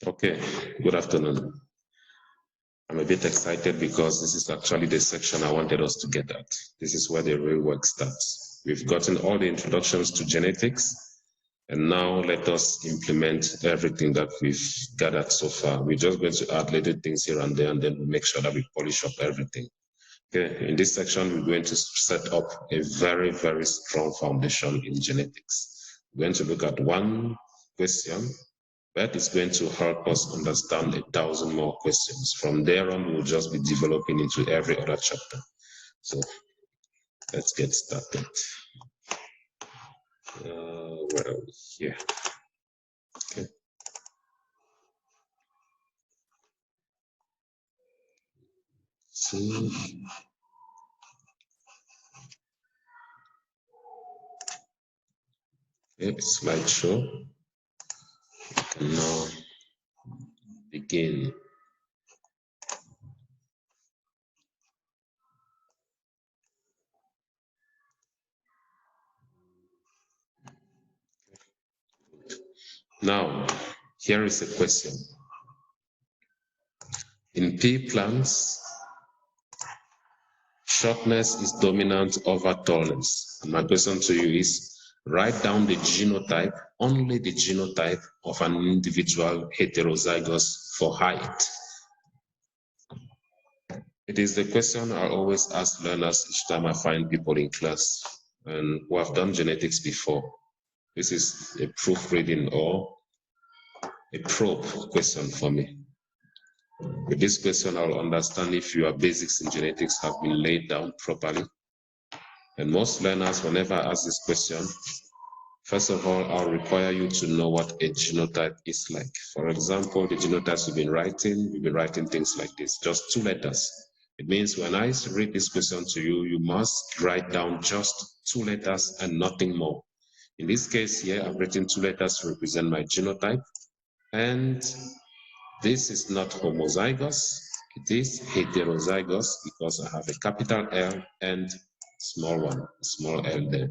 Okay, good afternoon. I'm a bit excited because this is actually the section I wanted us to get at. This is where the real work starts. We've gotten all the introductions to genetics, and now let us implement everything that we've gathered so far. We're just going to add little things here and there, and then we'll make sure that we polish up everything. Okay, in this section, we're going to set up a very, very strong foundation in genetics. We're going to look at one question that is going to help us understand 1,000 more questions. From there on, we'll just be developing into every other chapter. So let's get started. Where are we here? Okay. See. Okay, slideshow. We can now begin. Now, here is a question. In pea plants, shortness is dominant over tallness. And my question to you is, write down the genotype, only the genotype of an individual heterozygous for height. It is the question I always ask learners each time I find people in class and who have done genetics before. This is a proofreading or a probe question for me. With this question, I'll understand if your basics in genetics have been laid down properly. And most learners, whenever I ask this question, first of all, I'll require you to know what a genotype is like. For example, the genotypes we've been writing things like this, just 2 letters. It means when I read this question to you, you must write down just 2 letters and nothing more. In this case here, I've written 2 letters to represent my genotype. And this is not homozygous, it is heterozygous because I have a capital L and small l there.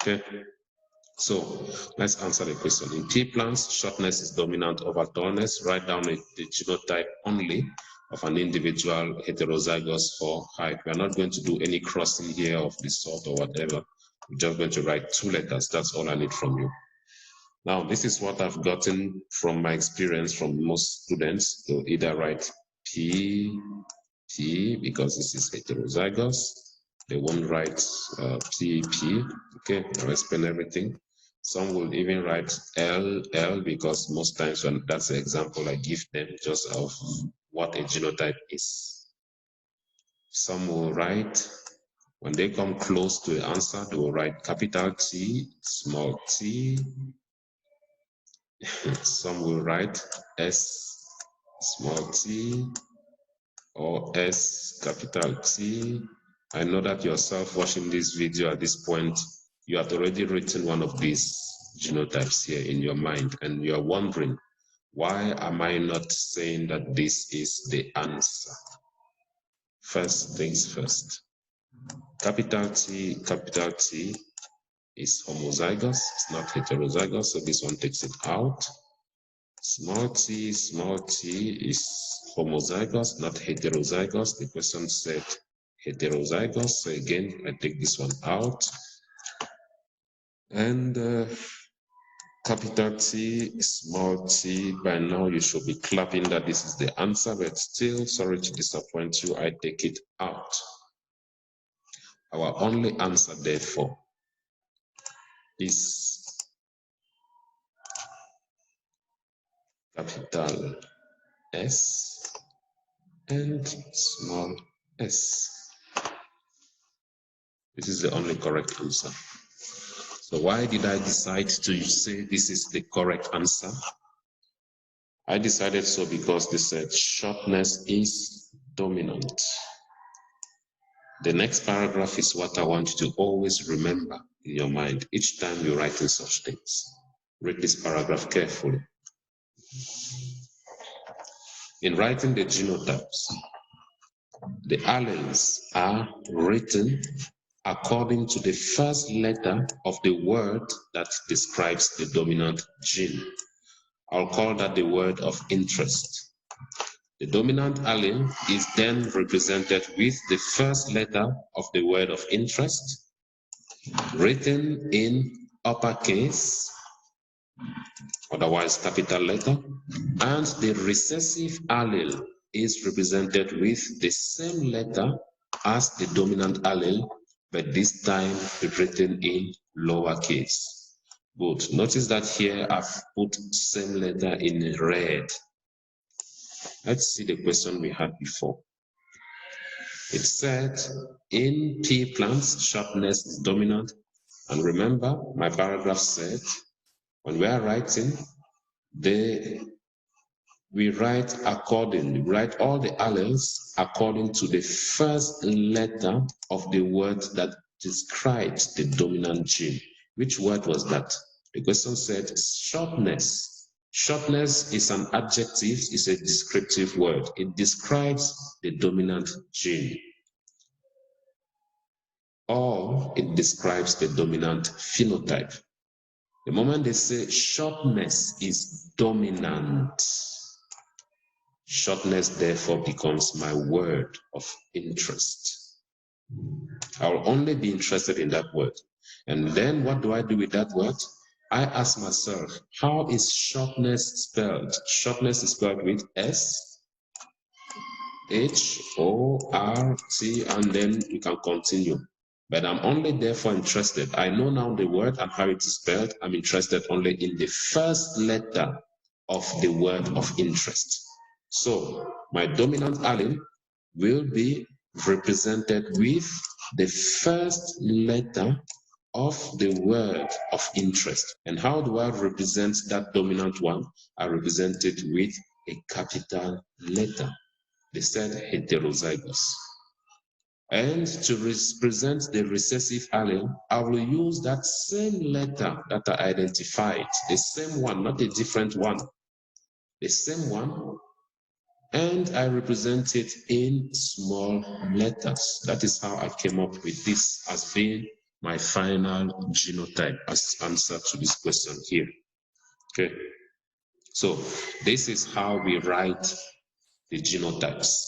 Okay. So let's answer the question. In pea plants, shortness is dominant over tallness. Write down the genotype only of an individual heterozygous for height. We are not going to do any crossing here of the sort or whatever. We're just going to write 2 letters. That's all I need from you. Now, this is what I've gotten from my experience from most students. They'll either write P because this is heterozygous. They won't write P. Okay, I'll explain everything. Some will even write L because most times when that's the example I give them just of what a genotype is. Some will write, when they come close to the answer, they will write capital T, small t. Some will write S, small t, or S, capital T. I know that yourself watching this video at this point, you have already written one of these genotypes here in your mind, and you are wondering, why am I not saying that this is the answer? First things first. Capital T is homozygous, it's not heterozygous, so this one takes it out. Small t is homozygous, not heterozygous. The question said heterozygous, so again, I take this one out. And capital T, small t, by now you should be clapping that this is the answer, but still, sorry to disappoint you, I take it out. Our only answer, therefore, is capital S and small s. This is the only correct answer. So why did I decide to say this is the correct answer? I decided so because they said shortness is dominant. The next paragraph is what I want you to always remember in your mind each time you're writing such things. Read this paragraph carefully. In writing the genotypes, the alleles are written according to the first letter of the word that describes the dominant gene. I'll call that the word of interest. The dominant allele is then represented with the first letter of the word of interest, written in uppercase, otherwise capital letter, and the recessive allele is represented with the same letter as the dominant allele, but this time written in lowercase. Good. Notice that here I've put same letter in red. Let's see the question we had before. It said in pea plants, sharpness is dominant. And remember, my paragraph said, when we are writing, we write all the alleles according to the first letter of the word that describes the dominant gene. Which word was that? The question said sharpness. Sharpness is an adjective, it's a descriptive word. It describes the dominant gene. Or it describes the dominant phenotype. The moment they say sharpness is dominant, shortness therefore becomes my word of interest. I'll only be interested in that word. And then what do I do with that word? I ask myself, how is shortness spelled? Shortness is spelled with S-H-O-R-T, and then you can continue. But I'm only therefore interested. I know now the word and how it is spelled. I'm interested only in the first letter of the word of interest. So my dominant allele will be represented with the first letter of the word of interest. And how do I represent that dominant one? I represent it with a capital letter. They said heterozygous. And to represent the recessive allele, I will use that same letter that I identified, the same one, not a different one, the same one, and I represent it in small letters. That is how I came up with this as being my final genotype as answer to this question here. Okay, so this is how we write the genotypes.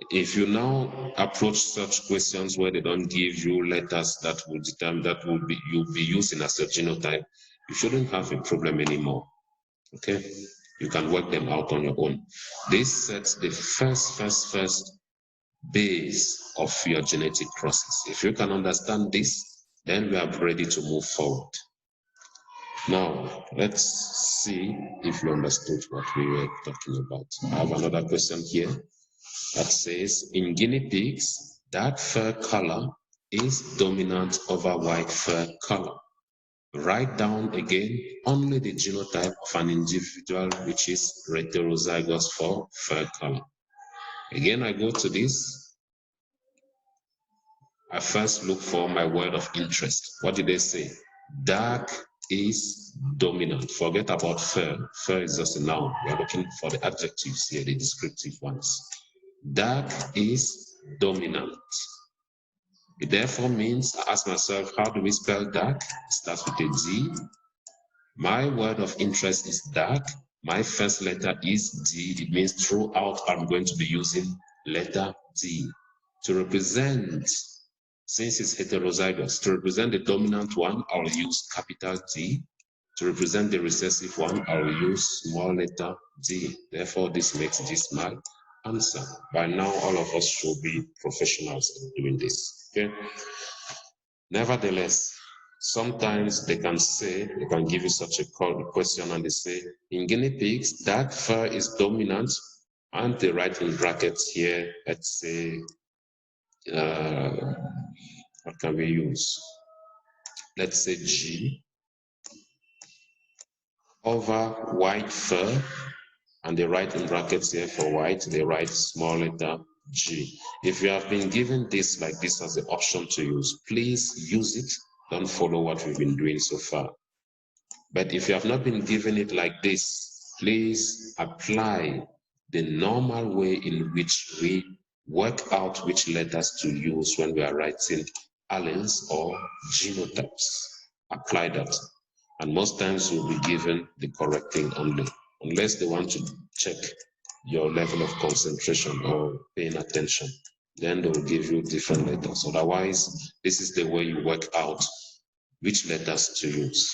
If you now approach such questions where they don't give you letters that will determine that you'll be using as a genotype, you shouldn't have a problem anymore. Okay, you can work them out on your own. This sets the first base of your genetic process. If you can understand this, then we are ready to move forward. Now, let's see if you understood what we were talking about. I have another question here that says, in guinea pigs, dark fur color is dominant over white fur color. Write down again only the genotype of an individual which is heterozygous for fur color. Again, I go to this. I first look for my word of interest. What did they say? Dark is dominant. Forget about fur. Fur is just a noun. We are looking for the adjectives here, the descriptive ones. Dark is dominant. It therefore means, I ask myself, how do we spell dark? It starts with a D. My word of interest is dark. My first letter is D. It means throughout I'm going to be using letter D. To represent, since it's heterozygous, to represent the dominant one, I'll use capital D. To represent the recessive one, I'll use small letter d. Therefore, this makes this my answer. By now, all of us should be professionals in doing this. Okay. Nevertheless, sometimes they can give you such a question and they say, in guinea pigs, dark fur is dominant, and they write in brackets here, let's say, what can we use? Let's say G over white fur, and they write in brackets here for white, they write small letter G. If you have been given this like this as the option to use, please use it. Don't follow what we've been doing so far. But if you have not been given it like this, please apply the normal way in which we work out which letters to use when we are writing alleles or genotypes. Apply that. And most times you'll be given the correct thing only, unless they want to check your level of concentration or paying attention. Then they will give you different letters. Otherwise, this is the way you work out which letters to use.